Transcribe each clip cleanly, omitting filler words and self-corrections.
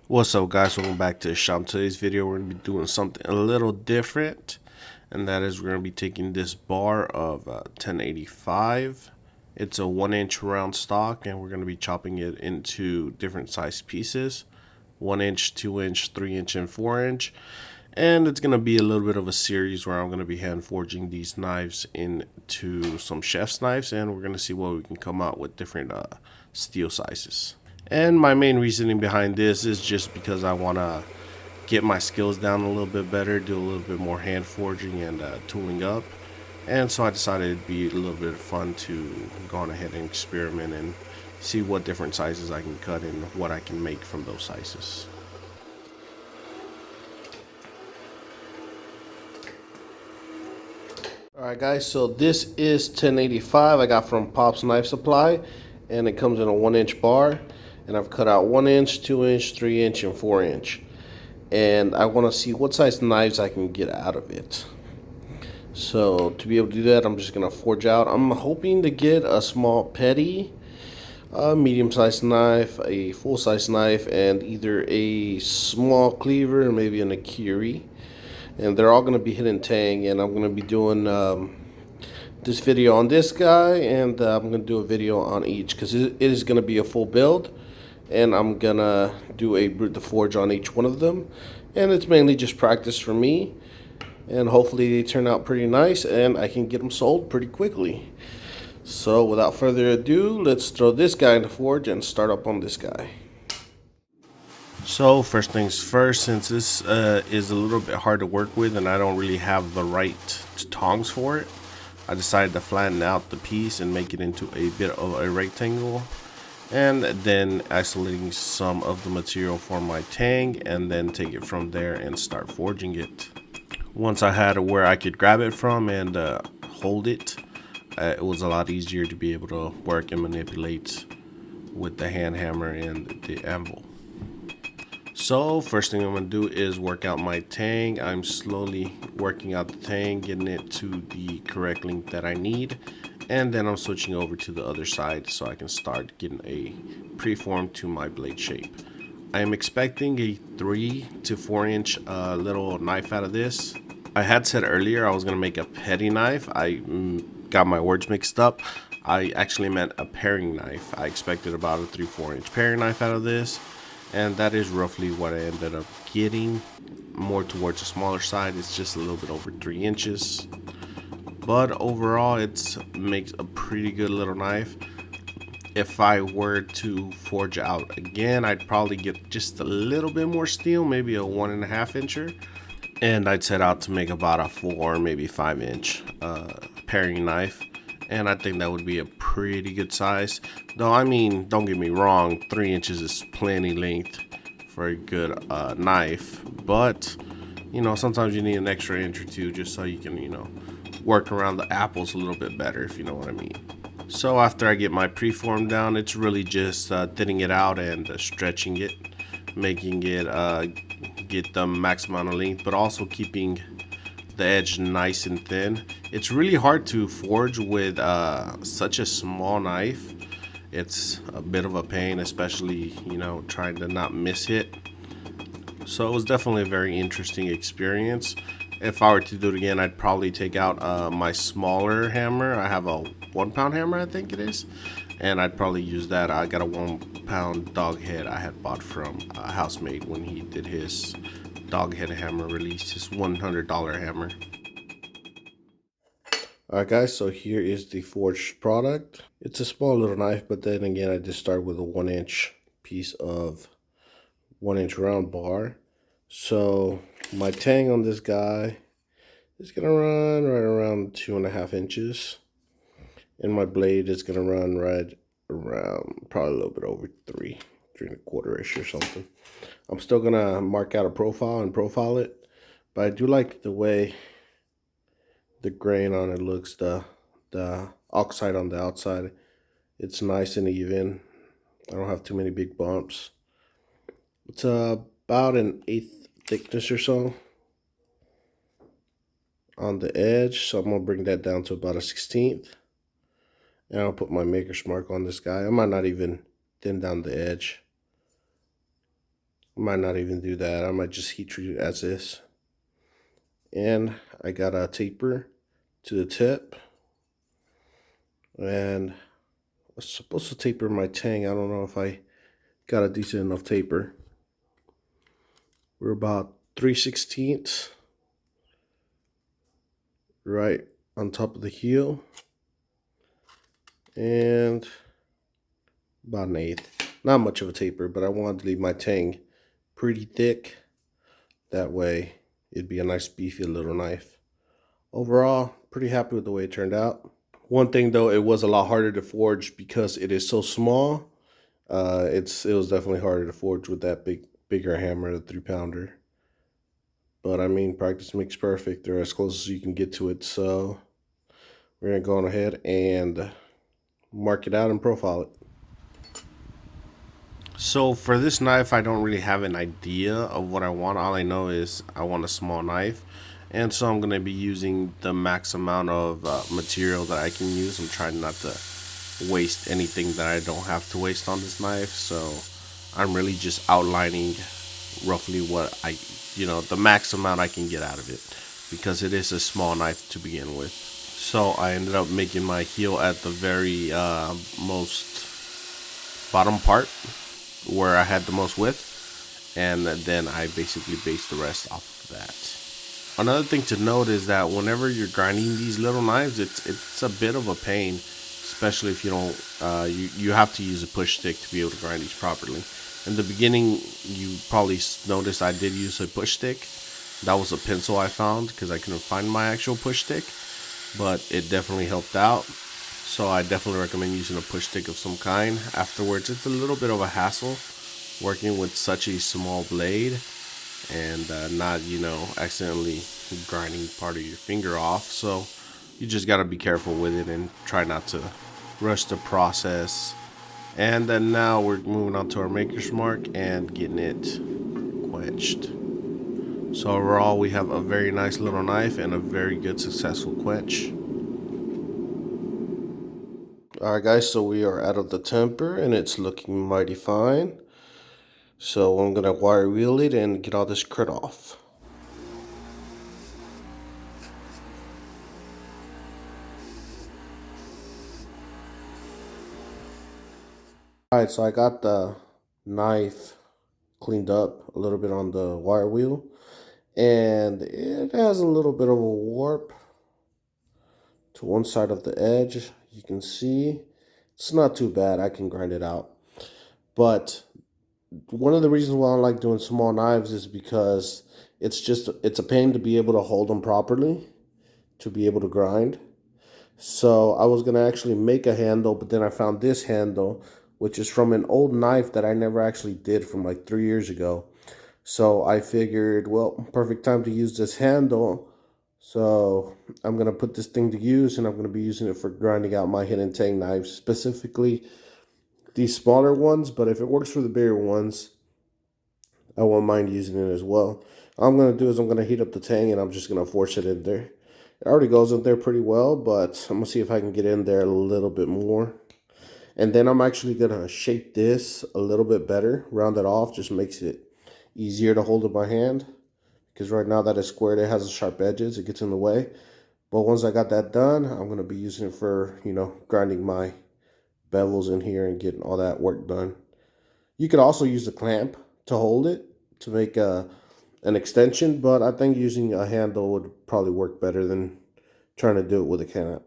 What's up, guys? Welcome back to the shop. Today's video we're going to be doing something a little different, and that is we're going to be taking this bar of 1085. It's a 1-inch round stock, and we're going to be chopping it into different size pieces: 1-inch, 2-inch, 3-inch, and 4-inch. And it's going to be a little bit of a series where I'm going to be hand forging these knives into some chef's knives, and we're going to see what we can come out with different steel sizes. And my main reasoning behind this is just because I want to get my skills down a little bit better, do a little bit more hand forging and tooling up. And so I decided it'd be a little bit of fun to go on ahead and experiment and see what different sizes I can cut and what I can make from those sizes. Alright guys, so this is 1085 I got from Pop's Knife Supply, and it comes in a 1-inch bar, and I've cut out 1-inch, 2-inch, 3-inch, and 4-inch. And I want to see what size knives I can get out of it. So to be able to do that, I'm just going to forge out. I'm hoping to get a small petty, a medium-sized knife, a full-size knife, and either a small cleaver and maybe an akiri. And they're all going to be hidden tang, and I'm going to be doing this video on this guy, and I'm going to do a video on each because it is going to be a full build, and I'm going to do a brute to forge on each one of them, and it's mainly just practice for me, and hopefully they turn out pretty nice and I can get them sold pretty quickly. So without further ado, let's throw this guy in the forge and start up on this guy. So first things first, since this is a little bit hard to work with and I don't really have the right tongs for it, I decided to flatten out the piece and make it into a bit of a rectangle, and then isolating some of the material for my tang, and then take it from there and start forging it. Once I had where I could grab it from and hold it, it was a lot easier to be able to work and manipulate with the hand hammer and the anvil. So first thing I'm going to do is work out my tang. I'm slowly working out the tang, getting it to the correct length that I need, and then I'm switching over to the other side so I can start getting a preform to my blade shape. I am expecting a 3 to 4 inch little knife out of this. I had said earlier I was going to make a petty knife. I got my words mixed up. I actually meant a paring knife. I expected about a 3-4 inch paring knife out of this, and that is roughly what I ended up getting. More towards the smaller side. It's just a little bit over 3 inches, but overall it makes a pretty good little knife. If I were to forge out again, I'd probably get just a little bit more steel, maybe a 1.5 incher, and I'd set out to make about a 4, maybe 5 inch paring knife. And I think that would be a pretty good size. Though, I mean, don't get me wrong, 3 inches is plenty length for a good knife. But, you know, sometimes you need an extra inch or two just so you can, you know, work around the apples a little bit better, if you know what I mean. So after I get my preform down, it's really just thinning it out and stretching it, making it get the max amount of length, but also keeping the edge nice and thin. It's really hard to forge with such a small knife. It's a bit of a pain, especially, you know, trying to not miss hit. So it was definitely a very interesting experience. If I were to do it again, I'd probably take out my smaller hammer. I have a 1-pound hammer, I think it is, and I'd probably use that. I got a 1-pound dog head I had bought from a housemate when he did his dog head hammer, released his $100 hammer. Alright guys, so here is the forged product. It's a small little knife, but then again I just started with a 1-inch piece of 1-inch round bar. So my tang on this guy is gonna run right around 2.5 inches, and my blade is gonna run right around probably a little bit over 3.25-ish or something. I'm still gonna mark out a profile and profile it, but I do like the way the grain on it looks, the oxide on the outside. It's nice and even. I don't have too many big bumps. It's about 1/8 thickness or so on the edge, so I'm gonna bring that down to about a 1/16, and I'll put my maker's mark on this guy. I might not even thin down the edge. I might not even do that. I might just heat treat it as is. And I got a taper to the tip. And I was supposed to taper my tang. I don't know if I got a decent enough taper. We're about 3/16 right on top of the heel. And about 1/8. Not much of a taper, but I wanted to leave my tang pretty thick. That way it'd be a nice beefy little knife. Overall, pretty happy with the way it turned out. One thing though, it was a lot harder to forge because it is so small. It was definitely harder to forge with that bigger hammer, the 3-pounder. But I mean, practice makes perfect. They're as close as you can get to it. So we're gonna go on ahead and mark it out and profile it. So for this knife, I don't really have an idea of what I want. All I know is I want a small knife. And so I'm going to be using the max amount of material that I can use. I'm trying not to waste anything that I don't have to waste on this knife. So I'm really just outlining roughly what the max amount I can get out of it. Because it is a small knife to begin with. So I ended up making my heel at the very most bottom part, where I had the most width, and then I basically based the rest off of that. Another thing to note is that whenever you're grinding these little knives, it's a bit of a pain, especially if you don't you have to use a push stick to be able to grind these properly. In the beginning, you probably noticed I did use a push stick. That was a pencil I found because I couldn't find my actual push stick, but it definitely helped out. So I definitely recommend using a push stick of some kind. Afterwards, it's a little bit of a hassle working with such a small blade and not, accidentally grinding part of your finger off. So you just got to be careful with it and try not to rush the process. And then now we're moving on to our maker's mark and getting it quenched. So overall, we have a very nice little knife and a very good successful quench. Alright guys, so we are out of the temper and it's looking mighty fine. So I'm going to wire wheel it and get all this crit off. Alright, so I got the knife cleaned up a little bit on the wire wheel. And it has a little bit of a warp to one side of the edge. You can see it's not too bad. I can grind it out. But one of the reasons why I like doing small knives is because it's a pain to be able to hold them properly, to be able to grind. So I was gonna actually make a handle, but then I found this handle, which is from an old knife that I never actually did from like 3 years ago. So I figured, well, perfect time to use this handle. So I'm gonna put this thing to use, and I'm gonna be using it for grinding out my hidden tang knives, specifically these smaller ones. But if it works for the bigger ones, I won't mind using it as well. All I'm going to do is I'm going to heat up the tang and I'm just going to force it in there. It already goes in there pretty well, but I'm going to see if I can get in there a little bit more. And then I'm actually going to shape this a little bit better, round it off, just makes it easier to hold in my hand. Because right now that it's squared, it has sharp edges, it gets in the way. But once I got that done, I'm going to be using it for, grinding my bevels in here and getting all that work done. You could also use a clamp to hold it, to make an extension, but I think using a handle would probably work better than trying to do it with a clamp.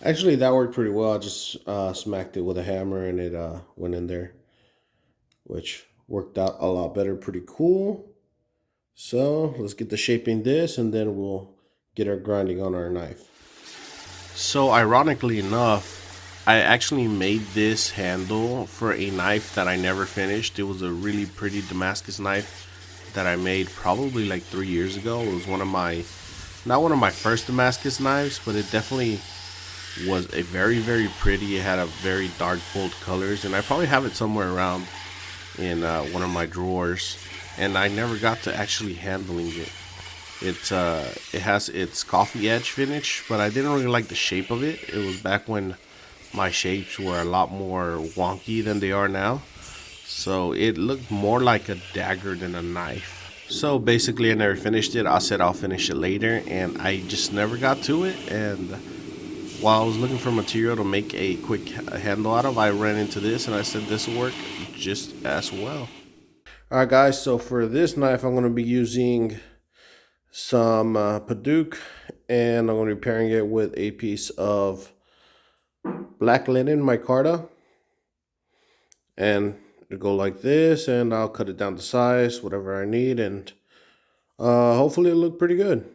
Actually, that worked pretty well. I just smacked it with a hammer and it went in there, which worked out a lot better. Pretty cool. So let's get the shaping this and then we'll get our grinding on our knife. So ironically enough, I actually made this handle for a knife that I never finished. It was a really pretty Damascus knife that I made probably like 3 years ago. It was not one of my first Damascus knives, but it definitely was a very, very pretty. It had a very dark, bold colors, and I probably have it somewhere around in one of my drawers. And I never got to actually handling it. It has its coffee edge finish, but I didn't really like the shape of it. It was back when my shapes were a lot more wonky than they are now. So it looked more like a dagger than a knife. So basically, I never finished it. I said I'll finish it later, and I just never got to it. And while I was looking for material to make a quick handle out of, I ran into this, and I said this will work just as well. Alright guys, so for this knife I'm going to be using some Paduk, and I'm going to be pairing it with a piece of black linen micarta, and it'll go like this, and I'll cut it down to size, whatever I need, and hopefully it'll look pretty good.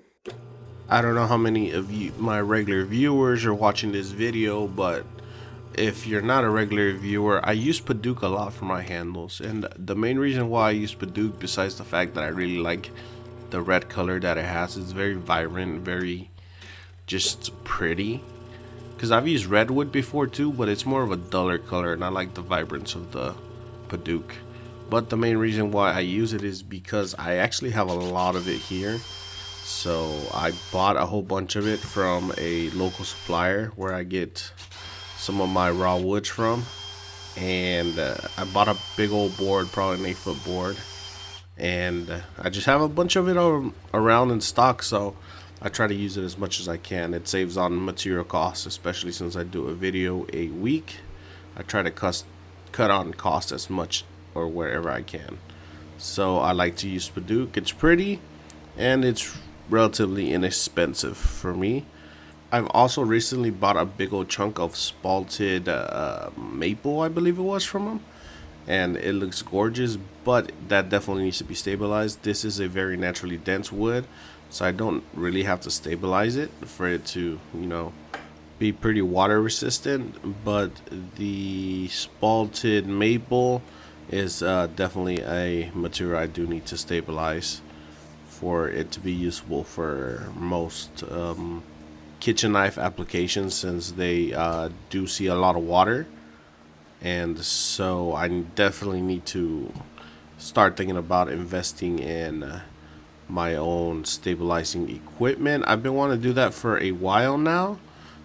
I don't know how many of you, my regular viewers, are watching this video, but if you're not a regular viewer, I use Paduk a lot for my handles, and the main reason why I use Paduk, besides the fact that I really like the red color that it has, it's very vibrant, very just pretty. Because I've used redwood before too, but it's more of a duller color, and I like the vibrance of the Paduk. But the main reason why I use it is because I actually have a lot of it here. So I bought a whole bunch of it from a local supplier where I get some of my raw woods from, and I bought a big old board, probably an 8-foot board, and I just have a bunch of it around in stock, so I try to use it as much as I can. It saves on material costs, especially since I do a video a week. I try to cut on cost as much or wherever I can. So I like to use Paduk. It's pretty and it's relatively inexpensive for me. I've also recently bought a big old chunk of spalted maple, I believe it was, from them, and it looks gorgeous, but that definitely needs to be stabilized. This is a very naturally dense wood, so I don't really have to stabilize it for it to, you know, be pretty water resistant. But the spalted maple is definitely a material I do need to stabilize for it to be usable for most kitchen knife applications, since they do see a lot of water. And so I definitely need to start thinking about investing in my own stabilizing equipment. I've been wanting to do that for a while now,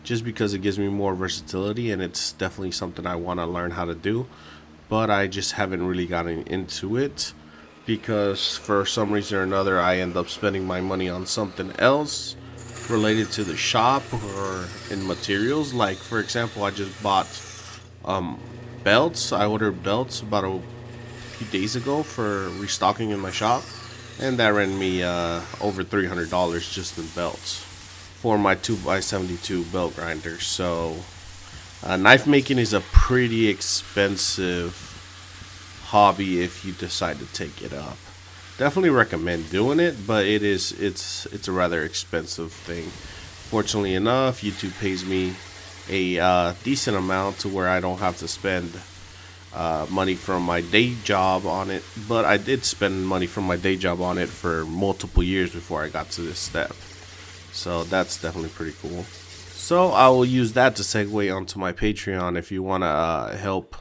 just because it gives me more versatility, and it's definitely something I want to learn how to do, but I just haven't really gotten into it because for some reason or another I end up spending my money on something else related to the shop or in materials. Like, for example, I just bought belts. I ordered belts about a few days ago for restocking in my shop, and that ran me over $300 just in belts for my 2x72 belt grinder. So knife making is a pretty expensive hobby if you decide to take it up. Definitely recommend doing it, but it's a rather expensive thing. Fortunately enough, YouTube pays me a decent amount to where I don't have to spend money from my day job on it, but I did spend money from my day job on it for multiple years before I got to this step. So that's definitely pretty cool. So I will use that to segue onto my Patreon. If you want to help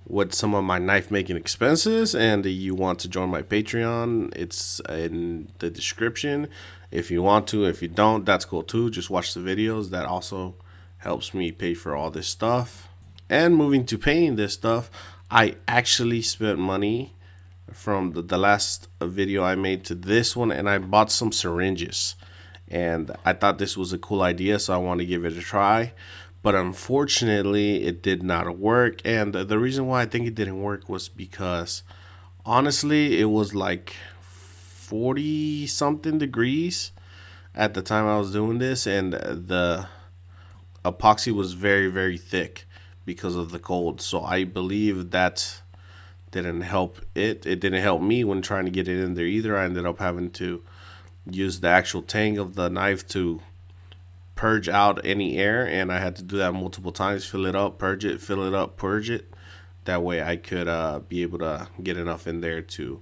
with some of my knife making expenses and you want to join my Patreon, it's in the description. If you want to, if you don't, that's cool too. Just watch the videos. That also helps me pay for all this stuff. And moving to paying this stuff, I actually spent money from the last video I made to this one, and I bought some syringes, and I thought this was a cool idea, so I want to give it a try. But unfortunately it did not work, and the reason why I think it didn't work was because honestly it was like 40 something degrees at the time I was doing this, and the epoxy was very thick because of the cold. So I believe that didn't help it didn't help me when trying to get it in there either. I ended up having to use the actual tang of the knife to purge out any air, and I had to do that multiple times. Fill it up, purge it, fill it up, purge it. That way I could be able to get enough in there to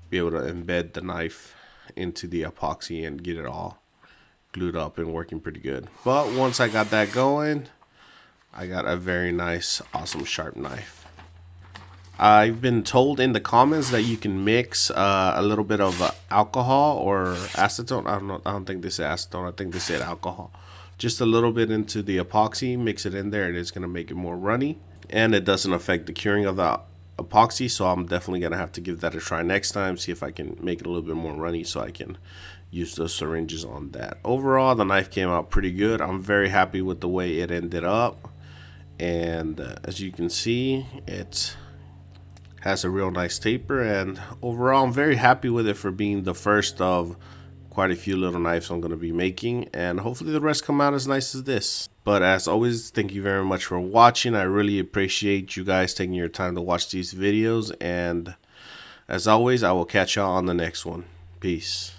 be able to embed the knife into the epoxy and get it all glued up and working pretty good. But once I got that going, I got a very nice, awesome sharp knife. I've been told in the comments that you can mix a little bit of alcohol or acetone. I don't know. I don't think they said acetone. I think they said alcohol. just a little bit into the epoxy, mix it in there, and it's going to make it more runny. And it doesn't affect the curing of the epoxy, so I'm definitely going to have to give that a try next time, see if I can make it a little bit more runny so I can use those syringes on that. Overall, the knife came out pretty good. I'm very happy with the way it ended up. And as you can see, it has a real nice taper, and overall I'm very happy with it for being the first of quite a few little knives I'm going to be making, and hopefully the rest come out as nice as this. But as always, thank you very much for watching. I really appreciate you guys taking your time to watch these videos, and as always, I will catch y'all on the next one. Peace.